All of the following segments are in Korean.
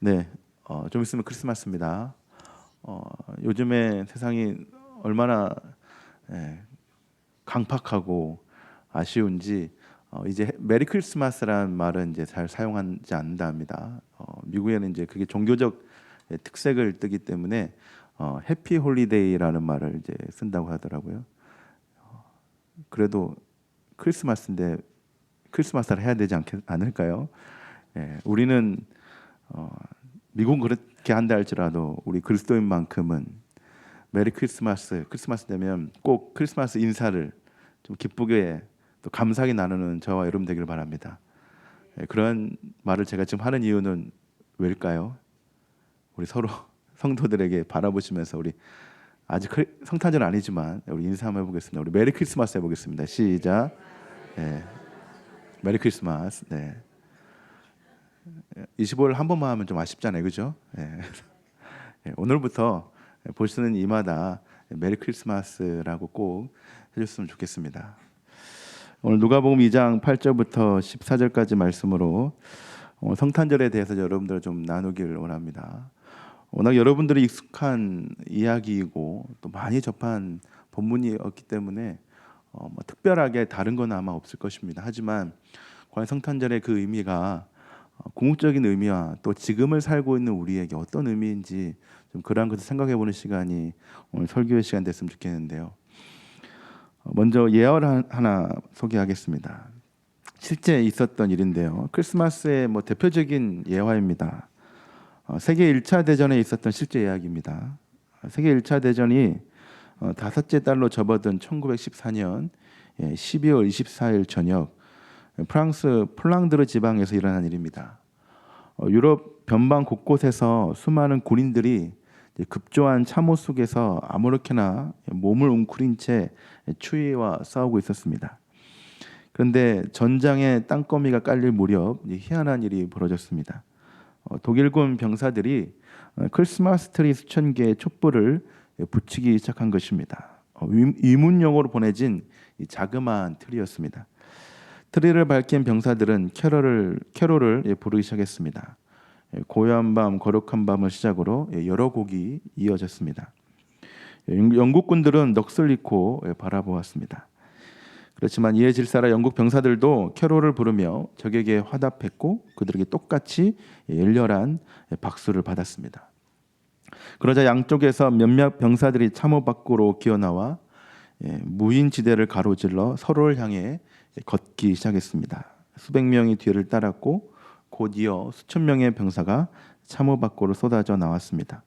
네, 좀 있으면 크리스마스입니다. 요즘에 세상이 얼마나 예, 강팍하고 아쉬운지 이제 메리 크리스마스라는 말은 이제 잘 사용하지 않는다 합니다. 미국에는 이제 그게 종교적 특색을 띠기 때문에 해피 홀리데이라는 말을 이제 쓴다고 하더라고요. 그래도 크리스마스인데 크리스마스를 해야 되지 않을까요? 예, 우리는 어, 미국은 그렇게 한다 할지라도 우리 그리스도인만큼은 메리 크리스마스, 크리스마스 되면 꼭 크리스마스 인사를 좀 기쁘게 또 감사하게 나누는 저와 여러분 되기를 바랍니다. 예, 그런 말을 제가 지금 하는 이유는 왜일까요? 우리 서로 성도들에게 바라보시면서 우리 아직 성탄절은 아니지만 우리 인사 한번 해보겠습니다. 우리 메리 크리스마스 해보겠습니다. 시작. 예, 메리 크리스마스. 네. 25일 한 번만 하면 좀 아쉽잖아요, 그죠? 예. 예, 오늘부터 보시는 이마다 메리 크리스마스라고 꼭 해줬으면 좋겠습니다. 오늘 누가복음 2장 8절부터 14절까지 말씀으로 성탄절에 대해서 여러분들 좀 나누길 원합니다. 워낙 여러분들이 익숙한 이야기이고 또 많이 접한 본문이었기 때문에 뭐 특별하게 다른 건 아마 없을 것입니다. 하지만 과연 성탄절의 그 의미가 궁극적인 의미와 또 지금을 살고 있는 우리에게 어떤 의미인지 좀 그러한 것을 생각해보는 시간이 오늘 설교의 시간 됐으면 좋겠는데요. 먼저 예언 하나 소개하겠습니다. 실제 있었던 일인데요. 크리스마스의 뭐 대표적인 예화입니다. 세계 1차 대전에 있었던 실제 이야기입니다. 세계 1차 대전이 다섯째 달로 접어든 1914년 12월 24일 저녁 프랑스 폴랑드르 지방에서 일어난 일입니다. 유럽 변방 곳곳에서 수많은 군인들이 급조한 참호 속에서 아무렇게나 몸을 웅크린 채 추위와 싸우고 있었습니다. 그런데 전장에 땅거미가 깔릴 무렵 희한한 일이 벌어졌습니다. 독일군 병사들이 크리스마스 트리 수천 개의 촛불을 붙이기 시작한 것입니다. 위문용으로 보내진 자그마한 트리였습니다. 트리를 밝힌 병사들은 캐롤을 부르기 시작했습니다. 고요한 밤, 거룩한 밤을 시작으로 여러 곡이 이어졌습니다. 영국군들은 넋을 잃고 바라보았습니다. 그렇지만 이에 질사라 영국 병사들도 캐롤을 부르며 적에게 화답했고 그들에게 똑같이 열렬한 박수를 받았습니다. 그러자 양쪽에서 몇몇 병사들이 참호 밖으로 기어나와 무인 지대를 가로질러 서로를 향해 걷기 시작했습니다. 수백 명이 뒤를 따랐고 곧 이어 수천 명의 병사가 참호 밖으로 쏟아져 나왔습니다.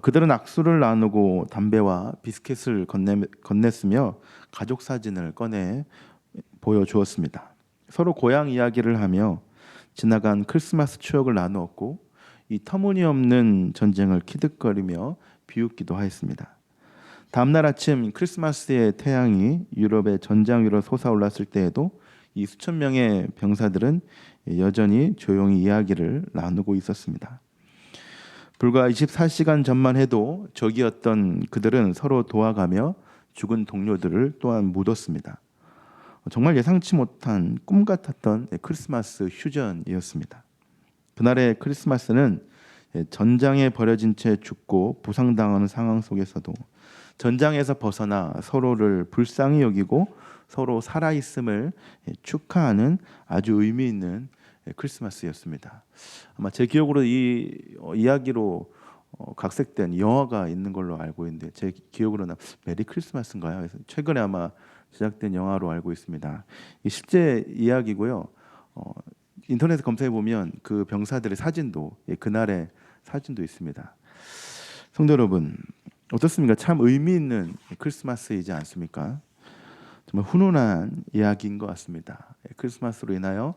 그들은 악수를 나누고 담배와 비스켓을 건넸으며 가족 사진을 꺼내 보여주었습니다. 서로 고향 이야기를 하며 지나간 크리스마스 추억을 나누었고 이 터무니없는 전쟁을 키득거리며 비웃기도 하였습니다. 다음날 아침 크리스마스의 태양이 유럽의 전장 위로 솟아올랐을 때에도 이 수천 명의 병사들은 여전히 조용히 이야기를 나누고 있었습니다. 불과 24시간 전만 해도 적이었던 그들은 서로 도와가며 죽은 동료들을 또한 묻었습니다. 정말 예상치 못한 꿈 같았던 크리스마스 휴전이었습니다. 그날의 크리스마스는 전장에 버려진 채 죽고 부상당하는 상황 속에서도 전장에서 벗어나 서로를 불쌍히 여기고 서로 살아있음을 축하하는 아주 의미 있는 크리스마스였습니다. 아마 제 기억으로 이 이야기로 각색된 영화가 있는 걸로 알고 있는데 제 기억으로는 메리 크리스마스인가요? 그래서 최근에 아마 제작된 영화로 알고 있습니다. 이 실제 이야기고요. 인터넷에 검색해 보면 그 병사들의 사진도 그날의 사진도 있습니다. 성도 여러분 어떻습니까? 참 의미 있는 크리스마스이지 않습니까? 정말 훈훈한 이야기인 것 같습니다. 크리스마스로 인하여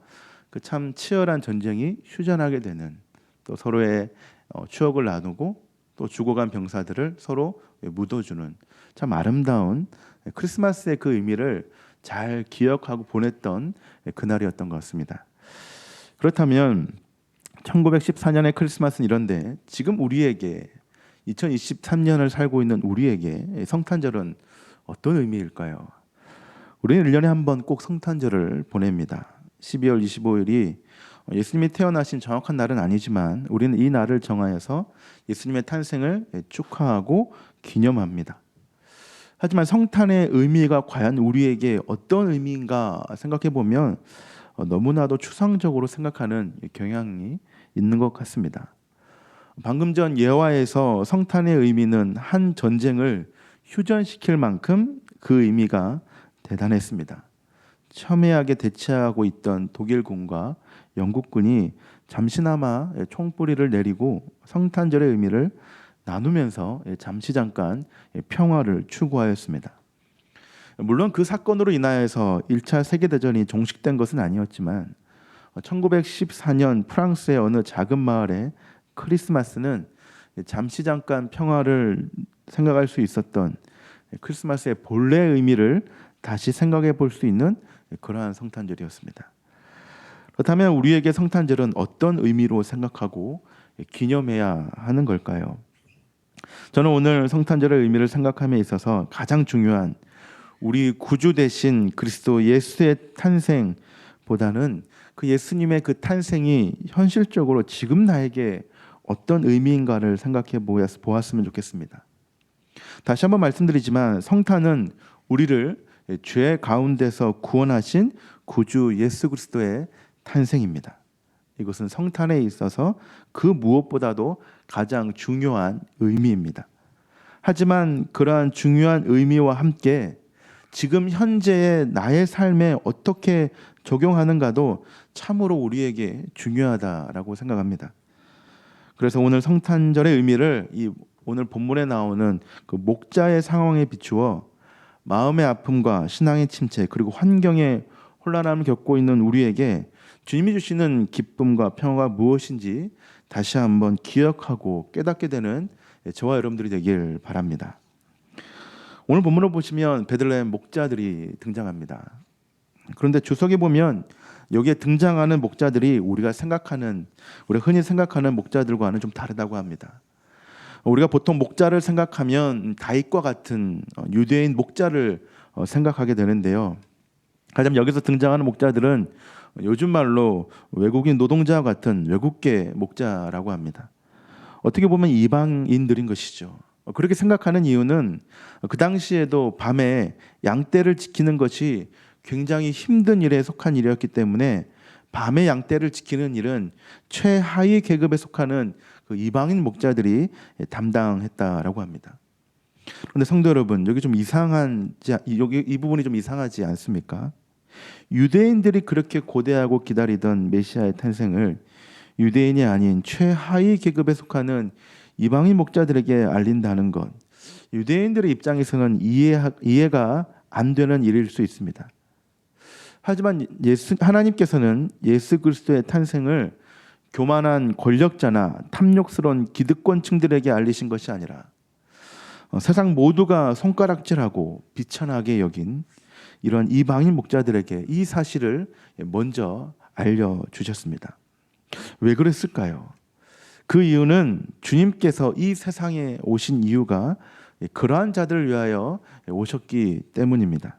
그 참 치열한 전쟁이 휴전하게 되는 또 서로의 추억을 나누고 또 죽어간 병사들을 서로 묻어주는 참 아름다운 크리스마스의 그 의미를 잘 기억하고 보냈던 그날이었던 것 같습니다. 그렇다면 1914년의 크리스마스는 이런데 지금 우리에게 2023년을 살고 있는 우리에게 성탄절은 어떤 의미일까요? 우리는 1년에 한 번 꼭 성탄절을 보냅니다. 12월 25일이 예수님이 태어나신 정확한 날은 아니지만 우리는 이 날을 정하여서 예수님의 탄생을 축하하고 기념합니다. 하지만 성탄의 의미가 과연 우리에게 어떤 의미인가 생각해 보면 너무나도 추상적으로 생각하는 경향이 있는 것 같습니다. 방금 전 예화에서 성탄의 의미는 한 전쟁을 휴전시킬 만큼 그 의미가 대단했습니다. 첨예하게 대치하고 있던 독일군과 영국군이 잠시나마 총뿌리를 내리고 성탄절의 의미를 나누면서 잠시 잠깐 평화를 추구하였습니다. 물론 그 사건으로 인하여서 1차 세계대전이 종식된 것은 아니었지만 1914년 프랑스의 어느 작은 마을의 크리스마스는 잠시 잠깐 평화를 생각할 수 있었던 크리스마스의 본래 의미를 다시 생각해 볼 수 있는 그러한 성탄절이었습니다. 그렇다면 우리에게 성탄절은 어떤 의미로 생각하고 기념해야 하는 걸까요? 저는 오늘 성탄절의 의미를 생각함에 있어서 가장 중요한 우리 구주 되신 그리스도 예수의 탄생보다는 그 예수님의 그 탄생이 현실적으로 지금 나에게 어떤 의미인가를 생각해 보았으면 좋겠습니다. 다시 한번 말씀드리지만 성탄은 우리를 죄 가운데서 구원하신 구주 예수 그리스도의 탄생입니다. 이것은 성탄에 있어서 그 무엇보다도 가장 중요한 의미입니다. 하지만 그러한 중요한 의미와 함께 지금 현재의 나의 삶에 어떻게 적용하는가도 참으로 우리에게 중요하다라고 생각합니다. 그래서 오늘 성탄절의 의미를 이 오늘 본문에 나오는 그 목자의 상황에 비추어 마음의 아픔과 신앙의 침체 그리고 환경의 혼란함을 겪고 있는 우리에게 주님이 주시는 기쁨과 평화가 무엇인지 다시 한번 기억하고 깨닫게 되는 저와 여러분들이 되길 바랍니다. 오늘 본문을 보시면 베들레헴 목자들이 등장합니다. 그런데 주석에 보면 여기에 등장하는 목자들이 우리가 흔히 생각하는 목자들과는 좀 다르다고 합니다. 우리가 보통 목자를 생각하면 다윗과 같은 유대인 목자를 생각하게 되는데요. 가장 여기서 등장하는 목자들은 요즘 말로 외국인 노동자와 같은 외국계 목자라고 합니다. 어떻게 보면 이방인들인 것이죠. 그렇게 생각하는 이유는 그 당시에도 밤에 양떼를 지키는 것이 굉장히 힘든 일에 속한 일이었기 때문에 밤에 양떼를 지키는 일은 최하위 계급에 속하는 그 이방인 목자들이 담당했다라고 합니다. 그런데 성도 여러분, 여기 이 부분이 좀 이상하지 않습니까? 유대인들이 그렇게 고대하고 기다리던 메시아의 탄생을 유대인이 아닌 최하위 계급에 속하는 이방인 목자들에게 알린다는 것, 유대인들의 입장에서는 이해가 안 되는 일일 수 있습니다. 하지만 하나님께서는 예수 그리스도의 탄생을 교만한 권력자나 탐욕스러운 기득권층들에게 알리신 것이 아니라 세상 모두가 손가락질하고 비천하게 여긴 이런 이방인 목자들에게 이 사실을 먼저 알려주셨습니다. 왜 그랬을까요? 그 이유는 주님께서 이 세상에 오신 이유가 그러한 자들을 위하여 오셨기 때문입니다.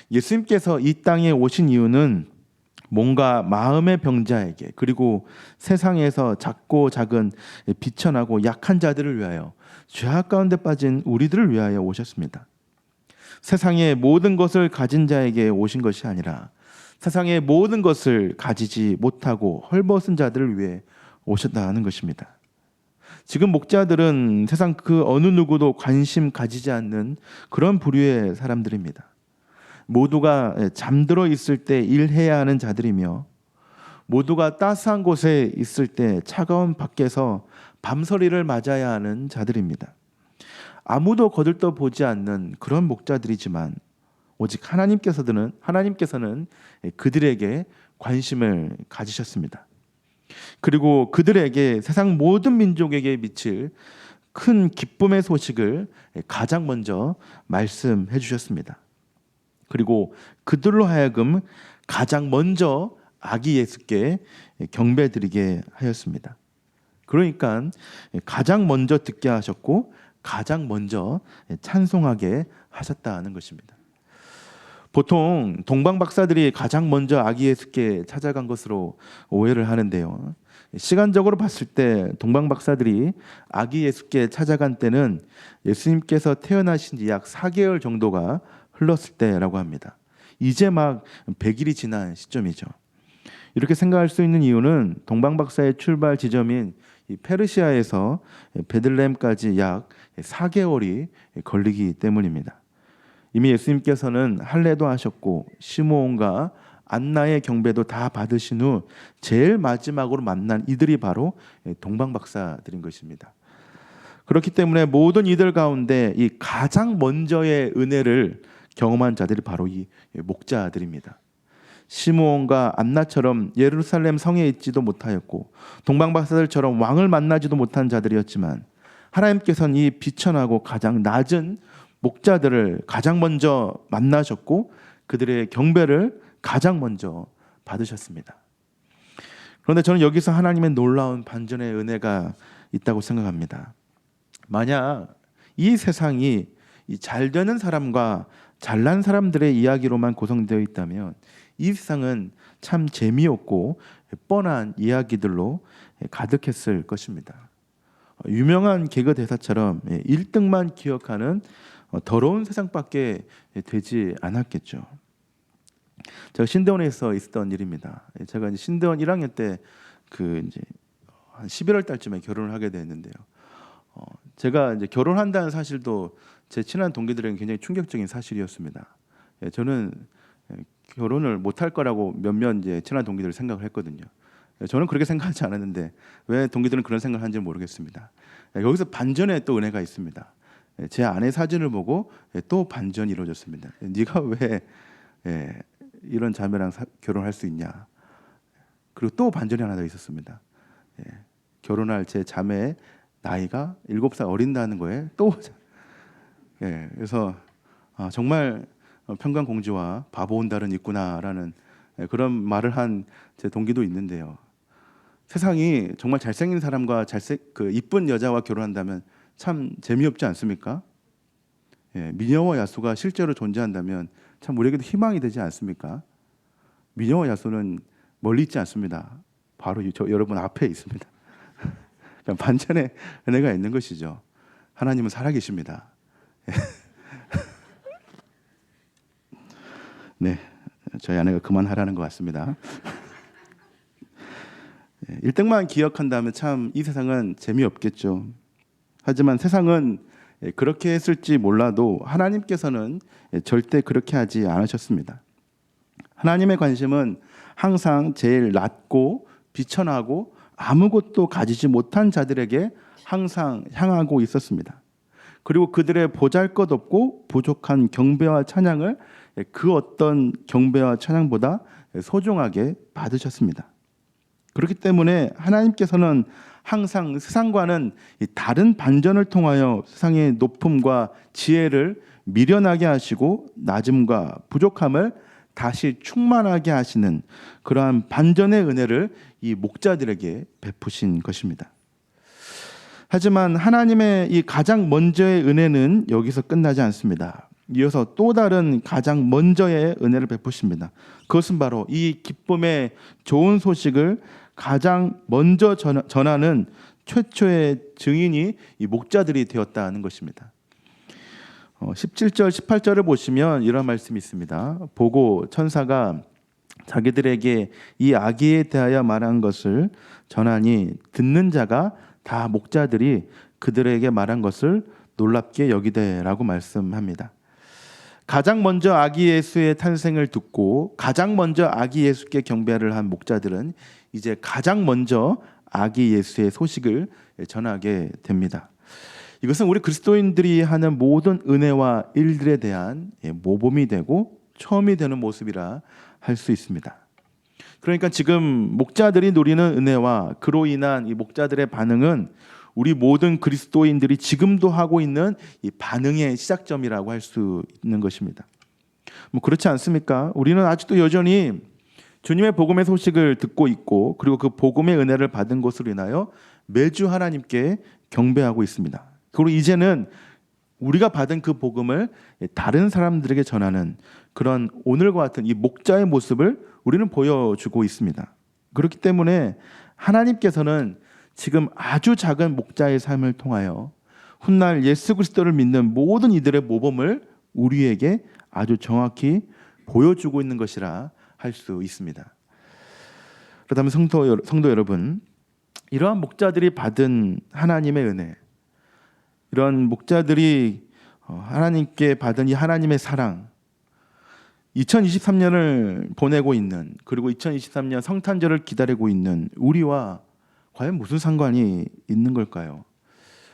예수님께서 이 땅에 오신 이유는 뭔가 마음의 병자에게 그리고 세상에서 작고 작은 비천하고 약한 자들을 위하여 죄악 가운데 빠진 우리들을 위하여 오셨습니다. 세상의 모든 것을 가진 자에게 오신 것이 아니라 세상의 모든 것을 가지지 못하고 헐벗은 자들을 위해 오셨다는 것입니다. 지금 목자들은 세상 그 어느 누구도 관심 가지지 않는 그런 부류의 사람들입니다. 모두가 잠들어 있을 때 일해야 하는 자들이며 모두가 따스한 곳에 있을 때 차가운 밖에서 밤서리를 맞아야 하는 자들입니다. 아무도 거들떠 보지 않는 그런 목자들이지만 오직 하나님께서는 그들에게 관심을 가지셨습니다. 그리고 그들에게 세상 모든 민족에게 미칠 큰 기쁨의 소식을 가장 먼저 말씀해 주셨습니다. 그리고 그들로 하여금 가장 먼저 아기 예수께 경배드리게 하였습니다. 그러니까 가장 먼저 듣게 하셨고 가장 먼저 찬송하게 하셨다는 것입니다. 보통 동방 박사들이 가장 먼저 아기 예수께 찾아간 것으로 오해를 하는데요. 시간적으로 봤을 때 동방 박사들이 아기 예수께 찾아간 때는 예수님께서 태어나신 지 약 4개월 정도가 흘렀을 때라고 합니다. 이제 막 100일이 지난 시점이죠. 이렇게 생각할 수 있는 이유는 동방 박사의 출발 지점인 이 페르시아에서 베들레헴까지 약 4개월이 걸리기 때문입니다. 이미 예수님께서는 할례도 하셨고 시므온과 안나의 경배도 다 받으신 후 제일 마지막으로 만난 이들이 바로 동방 박사들인 것입니다. 그렇기 때문에 모든 이들 가운데 이 가장 먼저의 은혜를 경험한 자들이 바로 이 목자들입니다. 시므온과 안나처럼 예루살렘 성에 있지도 못하였고 동방 박사들처럼 왕을 만나지도 못한 자들이었지만 하나님께서는 이 비천하고 가장 낮은 목자들을 가장 먼저 만나셨고 그들의 경배를 가장 먼저 받으셨습니다. 그런데 저는 여기서 하나님의 놀라운 반전의 은혜가 있다고 생각합니다. 만약 이 세상이 잘 되는 사람과 잘난 사람들의 이야기로만 구성되어 있다면 이 세상은 참 재미없고 뻔한 이야기들로 가득했을 것입니다. 유명한 개그 대사처럼 1등만 기억하는 더러운 세상밖에 되지 않았겠죠. 제가 신대원에서 있었던 일입니다. 제가 이제 신대원 1학년 때 이제 한 11월 달쯤에 결혼을 하게 됐는데요. 제가 이제 결혼한다는 사실도 제 친한 동기들에게 굉장히 충격적인 사실이었습니다. 저는 결혼을 못할 거라고 몇몇 이제 친한 동기들 생각을 했거든요. 저는 그렇게 생각하지 않았는데 왜 동기들은 그런 생각을 하는지 모르겠습니다. 여기서 반전의 또 은혜가 있습니다. 제 아내 사진을 보고 또 반전이 이루어졌습니다. 네가 왜 이런 자매랑 결혼할 수 있냐. 그리고 또 반전이 하나 더 있었습니다. 결혼할 제 자매의 나이가 7살 어린다는 거에 또 그래서 정말 평강공주와 바보 온달은 있구나라는 그런 말을 한 제 동기도 있는데요. 세상이 정말 잘생긴 사람과 이쁜 여자와 결혼한다면 참 재미없지 않습니까? 미녀와 야수가 실제로 존재한다면 참 우리에게도 희망이 되지 않습니까? 미녀와 야수는 멀리 있지 않습니다. 바로 여러분 앞에 있습니다. 반전의 은혜가 있는 것이죠. 하나님은 살아계십니다. 네, 저희 아내가 그만하라는 것 같습니다. 1등만 기억한다면 참 이 세상은 재미없겠죠. 하지만 세상은 그렇게 했을지 몰라도 하나님께서는 절대 그렇게 하지 않으셨습니다. 하나님의 관심은 항상 제일 낮고 비천하고 아무것도 가지지 못한 자들에게 항상 향하고 있었습니다. 그리고 그들의 보잘것없고 부족한 경배와 찬양을 그 어떤 경배와 찬양보다 소중하게 받으셨습니다. 그렇기 때문에 하나님께서는 항상 세상과는 다른 반전을 통하여 세상의 높음과 지혜를 미련하게 하시고 낮음과 부족함을 다시 충만하게 하시는 그러한 반전의 은혜를 이 목자들에게 베푸신 것입니다. 하지만 하나님의 이 가장 먼저의 은혜는 여기서 끝나지 않습니다. 이어서 또 다른 가장 먼저의 은혜를 베푸십니다. 그것은 바로 이 기쁨의 좋은 소식을 가장 먼저 전하는 최초의 증인이 이 목자들이 되었다는 것입니다. 17절, 18절을 보시면 이런 말씀이 있습니다. 보고 천사가 자기들에게 이 아기에 대하여 말한 것을 전하니 듣는 자가 다 목자들이 그들에게 말한 것을 놀랍게 여기되라고 말씀합니다. 가장 먼저 아기 예수의 탄생을 듣고 가장 먼저 아기 예수께 경배를 한 목자들은 이제 가장 먼저 아기 예수의 소식을 전하게 됩니다. 이것은 우리 그리스도인들이 하는 모든 은혜와 일들에 대한 모범이 되고 처음이 되는 모습이라 할 수 있습니다. 그러니까 지금 목자들이 누리는 은혜와 그로 인한 이 목자들의 반응은 우리 모든 그리스도인들이 지금도 하고 있는 이 반응의 시작점이라고 할 수 있는 것입니다. 그렇지 않습니까? 우리는 아직도 여전히 주님의 복음의 소식을 듣고 있고 그리고 그 복음의 은혜를 받은 것으로 인하여 매주 하나님께 경배하고 있습니다. 그리고 이제는 우리가 받은 그 복음을 다른 사람들에게 전하는 그런 오늘과 같은 이 목자의 모습을 우리는 보여주고 있습니다. 그렇기 때문에 하나님께서는 지금 아주 작은 목자의 삶을 통하여 훗날 예수 그리스도를 믿는 모든 이들의 모범을 우리에게 아주 정확히 보여주고 있는 것이라 할 수 있습니다. 그렇다면 성도 여러분, 이러한 목자들이 받은 하나님의 은혜, 이런 목자들이 하나님께 받은 이 하나님의 사랑, 2023년을 보내고 있는, 그리고 2023년 성탄절을 기다리고 있는 우리와 과연 무슨 상관이 있는 걸까요?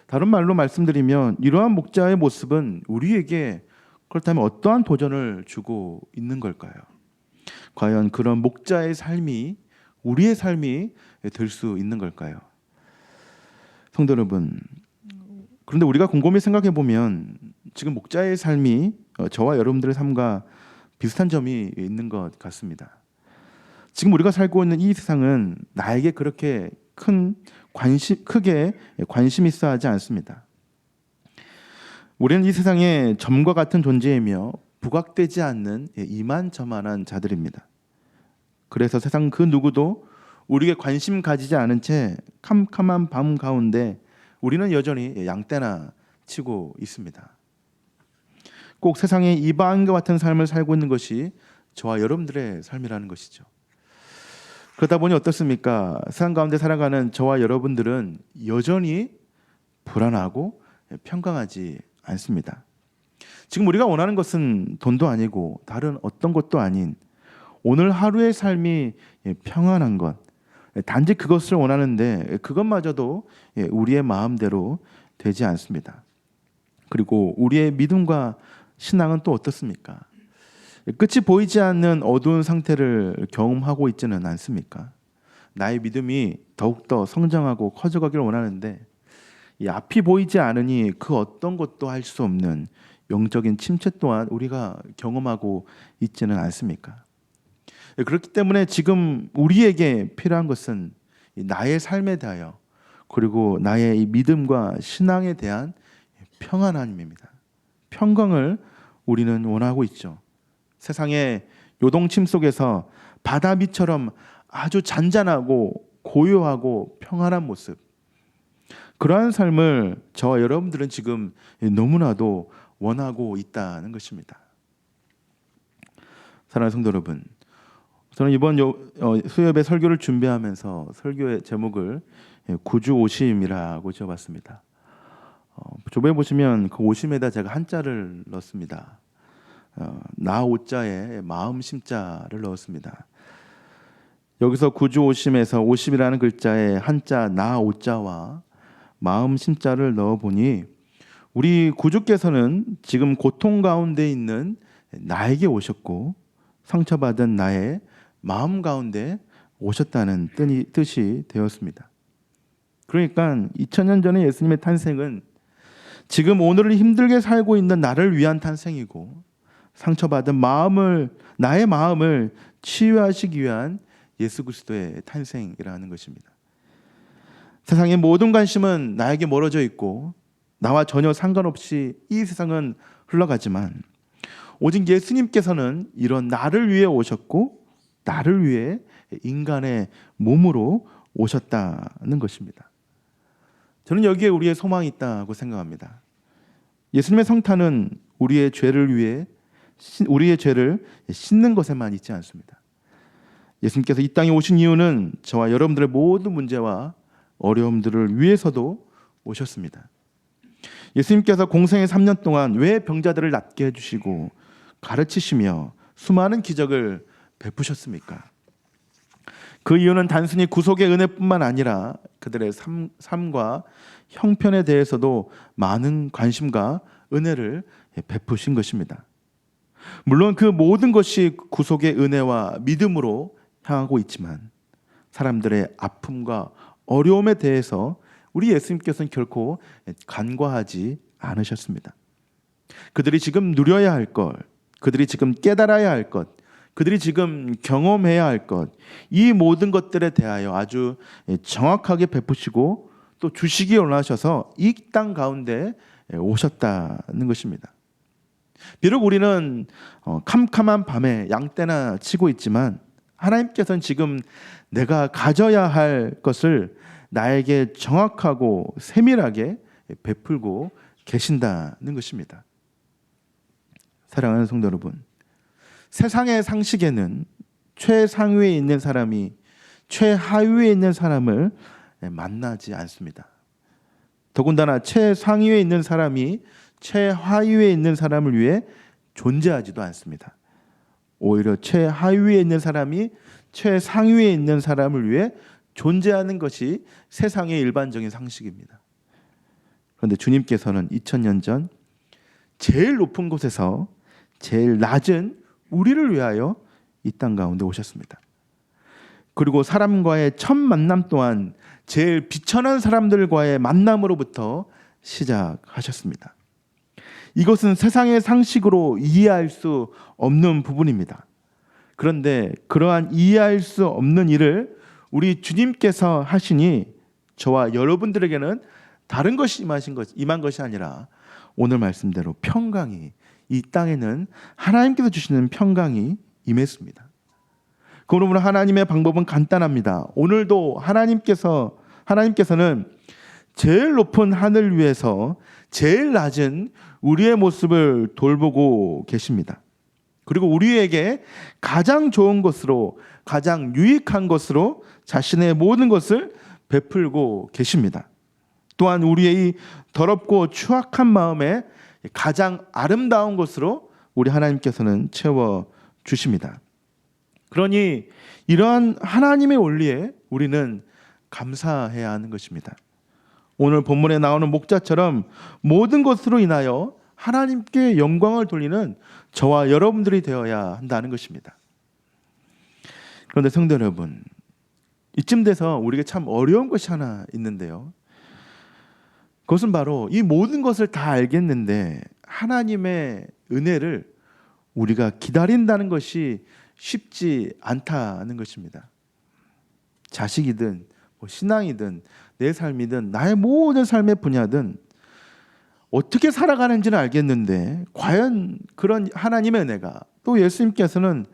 다른 말로 말씀드리면 이러한 목자의 모습은 우리에게 그렇다면 어떠한 도전을 주고 있는 걸까요? 과연 그런 목자의 삶이 우리의 삶이 될 수 있는 걸까요? 성도 여러분, 그런데 우리가 곰곰이 생각해 보면 지금 목자의 삶이 저와 여러분들의 삶과 비슷한 점이 있는 것 같습니다. 지금 우리가 살고 있는 이 세상은 나에게 그렇게 크게 관심 있어 하지 않습니다. 우리는 이 세상에 점과 같은 존재이며 부각되지 않는 이만저만한 자들입니다. 그래서 세상 그 누구도 우리에게 관심 가지지 않은 채 캄캄한 밤 가운데 우리는 여전히 양떼나 치고 있습니다. 꼭 세상의 이방인과 같은 삶을 살고 있는 것이 저와 여러분들의 삶이라는 것이죠. 그러다 보니 어떻습니까? 세상 가운데 살아가는 저와 여러분들은 여전히 불안하고 평강하지 않습니다. 지금 우리가 원하는 것은 돈도 아니고 다른 어떤 것도 아닌 오늘 하루의 삶이 평안한 것, 단지 그것을 원하는데 그것마저도 우리의 마음대로 되지 않습니다. 그리고 우리의 믿음과 신앙은 또 어떻습니까? 끝이 보이지 않는 어두운 상태를 경험하고 있지는 않습니까? 나의 믿음이 더욱더 성장하고 커져가기를 원하는데 이 앞이 보이지 않으니 그 어떤 것도 할 수 없는 영적인 침체 또한 우리가 경험하고 있지는 않습니까? 그렇기 때문에 지금 우리에게 필요한 것은 나의 삶에 대하여 그리고 나의 이 믿음과 신앙에 대한 평안함입니다. 평강을 우리는 원하고 있죠. 세상의 요동침 속에서 바다 밑처럼 아주 잔잔하고 고요하고 평안한 모습, 그러한 삶을 저와 여러분들은 지금 너무나도 원하고 있다는 것입니다. 사랑하는 성도 여러분, 저는 이번 수요예배 설교를 준비하면서 설교의 제목을 구주 오심이라고 지어봤습니다. 조배에 보시면 그 오심에다 제가 한자를 넣었습니다. 나 오자에 마음 심자를 넣었습니다. 여기서 구주 오심에서 오심이라는 글자에 한자 나 오자와 마음 심자를 넣어보니 우리 구주께서는 지금 고통 가운데 있는 나에게 오셨고 상처받은 나의 마음 가운데 오셨다는 뜻이 되었습니다. 그러니까 2000년 전에 예수님의 탄생은 지금 오늘을 힘들게 살고 있는 나를 위한 탄생이고 상처받은 나의 마음을 치유하시기 위한 예수 그리스도의 탄생이라는 것입니다. 세상의 모든 관심은 나에게 멀어져 있고 나와 전혀 상관없이 이 세상은 흘러가지만 오직 예수님께서는 이런 나를 위해 오셨고 나를 위해 인간의 몸으로 오셨다는 것입니다. 저는 여기에 우리의 소망이 있다고 생각합니다. 예수님의 성탄은 우리의 죄를 씻는 것에만 있지 않습니다. 예수님께서 이 땅에 오신 이유는 저와 여러분들의 모든 문제와 어려움들을 위해서도 오셨습니다. 예수님께서 공생의 3년 동안 왜 병자들을 낫게 해주시고 가르치시며 수많은 기적을 베푸셨습니까? 그 이유는 단순히 구속의 은혜뿐만 아니라 그들의 삶과 형편에 대해서도 많은 관심과 은혜를 베푸신 것입니다. 물론 그 모든 것이 구속의 은혜와 믿음으로 향하고 있지만 사람들의 아픔과 어려움에 대해서 우리 예수님께서는 결코 간과하지 않으셨습니다. 그들이 지금 누려야 할 것, 그들이 지금 깨달아야 할 것, 그들이 지금 경험해야 할 것, 이 모든 것들에 대하여 아주 정확하게 베푸시고 또 주시기 원하셔서 이 땅 가운데 오셨다는 것입니다. 비록 우리는 캄캄한 밤에 양떼나 치고 있지만 하나님께서는 지금 내가 가져야 할 것을 나에게 정확하고 세밀하게 베풀고 계신다는 것입니다. 사랑하는 성도 여러분, 세상의 상식에는 최상위에 있는 사람이 최하위에 있는 사람을 만나지 않습니다. 더군다나 최상위에 있는 사람이 최하위에 있는 사람을 위해 존재하지도 않습니다. 오히려 최하위에 있는 사람이 최상위에 있는 사람을 위해 존재하는 것이 세상의 일반적인 상식입니다. 그런데 주님께서는 2000년 전 제일 높은 곳에서 제일 낮은 우리를 위하여 이 땅 가운데 오셨습니다. 그리고 사람과의 첫 만남 또한 제일 비천한 사람들과의 만남으로부터 시작하셨습니다. 이것은 세상의 상식으로 이해할 수 없는 부분입니다. 그런데 그러한 이해할 수 없는 일을 우리 주님께서 하시니 저와 여러분들에게는 다른 것이 임한 것이 아니라 오늘 말씀대로 평강이, 이 땅에는 하나님께서 주시는 평강이 임했습니다. 그러므로 하나님의 방법은 간단합니다. 오늘도 하나님께서는 제일 높은 하늘 위에서 제일 낮은 우리의 모습을 돌보고 계십니다. 그리고 우리에게 가장 좋은 것으로, 가장 유익한 것으로 자신의 모든 것을 베풀고 계십니다. 또한 우리의 더럽고 추악한 마음에 가장 아름다운 것으로 우리 하나님께서는 채워 주십니다. 그러니 이러한 하나님의 원리에 우리는 감사해야 하는 것입니다. 오늘 본문에 나오는 목자처럼 모든 것으로 인하여 하나님께 영광을 돌리는 저와 여러분들이 되어야 한다는 것입니다. 그런데 성도 여러분, 이쯤 돼서 우리에게 참 어려운 것이 하나 있는데요. 그것은 바로 이 모든 것을 다 알겠는데 하나님의 은혜를 우리가 기다린다는 것이 쉽지 않다는 것입니다. 자식이든 신앙이든 내 삶이든 나의 모든 삶의 분야든 어떻게 살아가는지는 알겠는데 과연 그런 하나님의 은혜가, 또 예수님께서는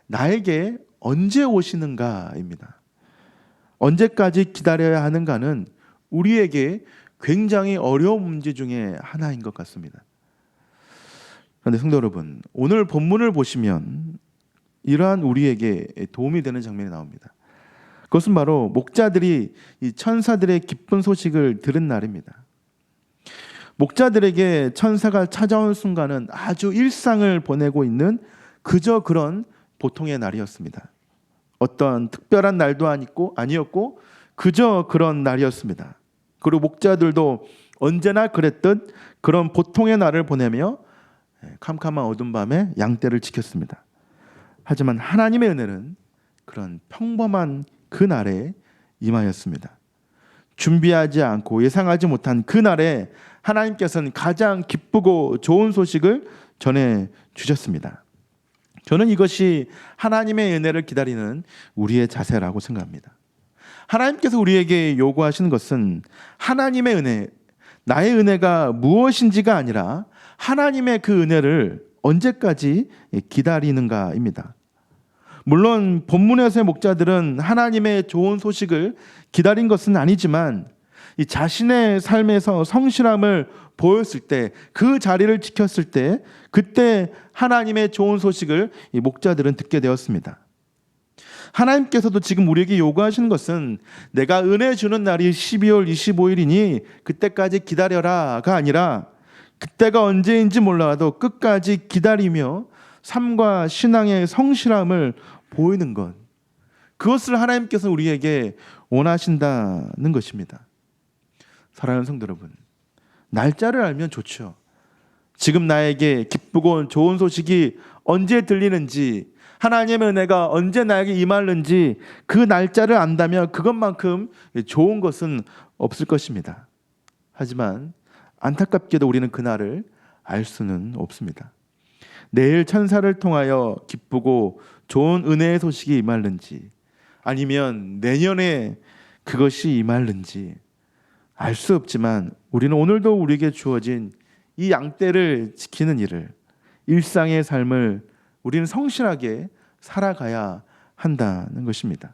나에게 언제 오시는가입니다. 언제까지 기다려야 하는가는 우리에게 굉장히 어려운 문제 중에 하나인 것 같습니다. 그런데 성도 여러분, 오늘 본문을 보시면 이러한 우리에게 도움이 되는 장면이 나옵니다. 그것은 바로 목자들이 이 천사들의 기쁜 소식을 들은 날입니다. 목자들에게 천사가 찾아온 순간은 아주 일상을 보내고 있는 그저 그런 보통의 날이었습니다. 어떤 특별한 날도 아니었고 그저 그런 날이었습니다. 그리고 목자들도 언제나 그랬듯 그런 보통의 날을 보내며 캄캄한 어두운 밤에 양떼를 지켰습니다. 하지만 하나님의 은혜는 그런 평범한 그 날에 임하였습니다. 준비하지 않고 예상하지 못한 그 날에 하나님께서는 가장 기쁘고 좋은 소식을 전해 주셨습니다. 저는 이것이 하나님의 은혜를 기다리는 우리의 자세라고 생각합니다. 하나님께서 우리에게 요구하시는 것은 하나님의 은혜, 나의 은혜가 무엇인지가 아니라 하나님의 그 은혜를 언제까지 기다리는가입니다. 물론 본문에서의 목자들은 하나님의 좋은 소식을 기다린 것은 아니지만 이 자신의 삶에서 성실함을 보였을 때, 그 자리를 지켰을 때, 그때 하나님의 좋은 소식을 이 목자들은 듣게 되었습니다. 하나님께서도 지금 우리에게 요구하시는 것은 내가 은혜 주는 날이 12월 25일이니 그때까지 기다려라가 아니라 그때가 언제인지 몰라도 끝까지 기다리며 삶과 신앙의 성실함을 보이는 것, 그것을 하나님께서 우리에게 원하신다는 것입니다. 사랑하는 성도 여러분, 날짜를 알면 좋죠. 지금 나에게 기쁘고 좋은 소식이 언제 들리는지, 하나님의 은혜가 언제 나에게 임하는지 그 날짜를 안다면 그것만큼 좋은 것은 없을 것입니다. 하지만 안타깝게도 우리는 그날을 알 수는 없습니다. 내일 천사를 통하여 기쁘고 좋은 은혜의 소식이 임할는지, 아니면 내년에 그것이 임할는지 알 수 없지만 우리는 오늘도 우리에게 주어진 이 양떼를 지키는 일을, 일상의 삶을 우리는 성실하게 살아가야 한다는 것입니다.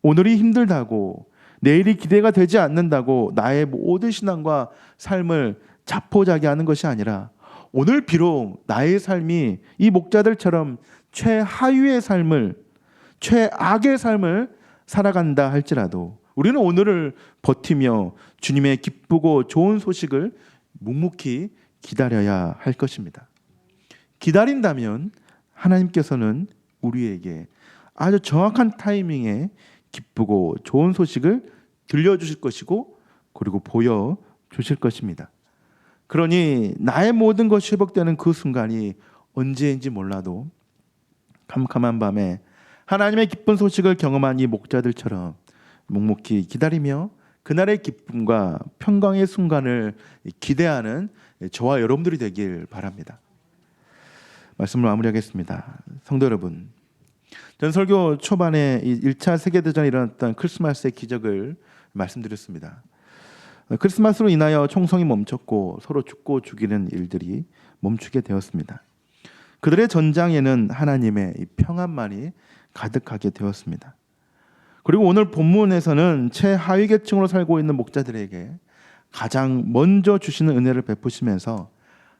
오늘이 힘들다고, 내일이 기대가 되지 않는다고 나의 모든 신앙과 삶을 자포자기하는 것이 아니라, 오늘 비록 나의 삶이 이 목자들처럼 최하위의 삶을, 최악의 삶을 살아간다 할지라도 우리는 오늘을 버티며 주님의 기쁘고 좋은 소식을 묵묵히 기다려야 할 것입니다. 기다린다면 하나님께서는 우리에게 아주 정확한 타이밍에 기쁘고 좋은 소식을 들려주실 것이고, 그리고 보여주실 것입니다. 그러니 나의 모든 것이 회복되는 그 순간이 언제인지 몰라도 캄캄한 밤에 하나님의 기쁜 소식을 경험한 이 목자들처럼 묵묵히 기다리며 그날의 기쁨과 평강의 순간을 기대하는 저와 여러분들이 되길 바랍니다. 말씀을 마무리하겠습니다. 성도 여러분, 전 설교 초반에 1차 세계대전에 일어났던 크리스마스의 기적을 말씀드렸습니다. 크리스마스로 인하여 총성이 멈췄고 서로 죽고 죽이는 일들이 멈추게 되었습니다. 그들의 전장에는 하나님의 평안만이 가득하게 되었습니다. 그리고 오늘 본문에서는 최하위 계층으로 살고 있는 목자들에게 가장 먼저 주시는 은혜를 베푸시면서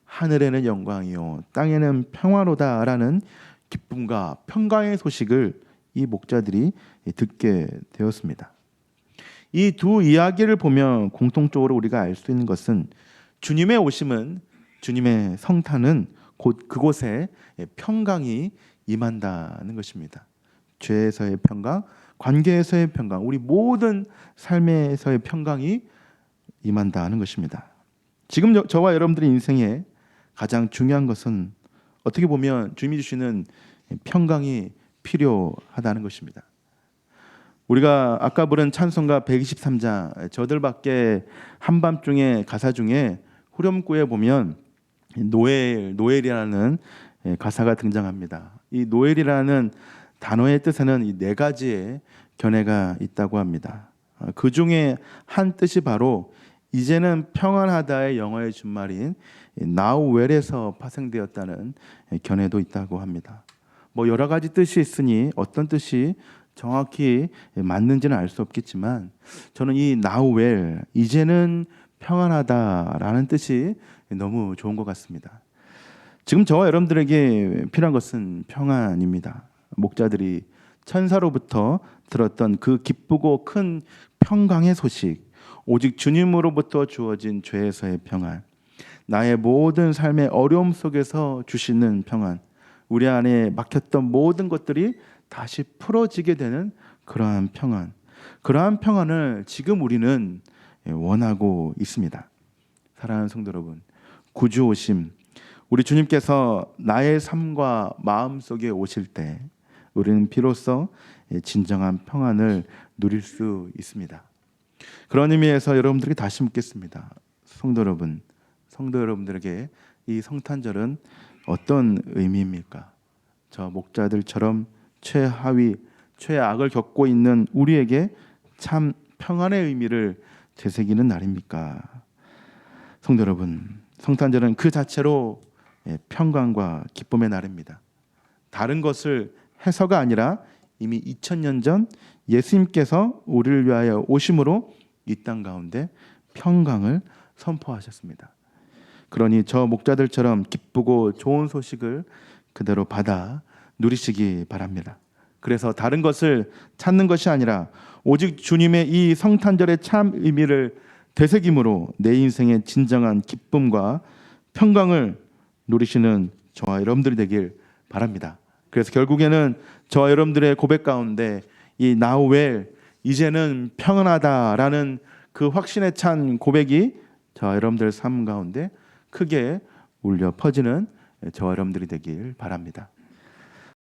하늘에는 영광이요 땅에는 평화로다라는 기쁨과 평강의 소식을 이 목자들이 듣게 되었습니다. 이 두 이야기를 보면 공통적으로 우리가 알 수 있는 것은 주님의 오심은, 주님의 성탄은 곧 그곳에 평강이 임한다는 것입니다. 죄에서의 평강, 관계에서의 평강, 우리 모든 삶에서의 평강이 임한다는 것입니다. 지금 저와 여러분들의 인생에 가장 중요한 것은 어떻게 보면 주님이 주시는 평강이 필요하다는 것입니다. 우리가 아까 부른 찬송가 123장, 저들밖에 한밤중에 가사 중에 후렴구에 보면 노엘이라는 가사가 등장합니다. 이 노엘이라는 단어의 뜻에는 이 네 가지의 견해가 있다고 합니다. 그 중에 한 뜻이 바로 이제는 평안하다의 영어의 준말인 now well에서 파생되었다는 견해도 있다고 합니다. 뭐 여러 가지 뜻이 있으니 어떤 뜻이 정확히 맞는지는 알 수 없겠지만, 저는 이 now well, 이제는 평안하다라는 뜻이 너무 좋은 것 같습니다. 지금 저와 여러분들에게 필요한 것은 평안입니다. 목자들이 천사로부터 들었던 그 기쁘고 큰 평강의 소식, 오직 주님으로부터 주어진 죄에서의 평안, 나의 모든 삶의 어려움 속에서 주시는 평안, 우리 안에 막혔던 모든 것들이 다시 풀어지게 되는 그러한 평안, 그러한 평안을 지금 우리는 원하고 있습니다. 사랑하는 성도 여러분, 구주 오심, 우리 주님께서 나의 삶과 마음 속에 오실 때 우리는 비로소 진정한 평안을 누릴 수 있습니다. 그런 의미에서 여러분들에게 다시 묻겠습니다. 성도 여러분, 성도 여러분들에게 이 성탄절은 어떤 의미입니까? 저 목자들처럼 최하위, 최악을 겪고 있는 우리에게 참 평안의 의미를 되새기는 날입니까? 성도 여러분, 성탄절은 그 자체로 평강과 기쁨의 날입니다. 다른 것을 해서가 아니라 이미 2000년 전 예수님께서 우리를 위하여 오심으로 이 땅 가운데 평강을 선포하셨습니다. 그러니 저 목자들처럼 기쁘고 좋은 소식을 그대로 받아 누리시기 바랍니다. 그래서 다른 것을 찾는 것이 아니라 오직 주님의 이 성탄절의 참 의미를 되새김으로 내 인생의 진정한 기쁨과 평강을 누리시는 저와 여러분들이 되길 바랍니다. 그래서 결국에는 저와 여러분들의 고백 가운데 이 now well, 이제는 평안하다라는 그 확신에 찬 고백이 저와 여러분들의 삶 가운데 크게 울려 퍼지는 저와 여러분들이 되길 바랍니다.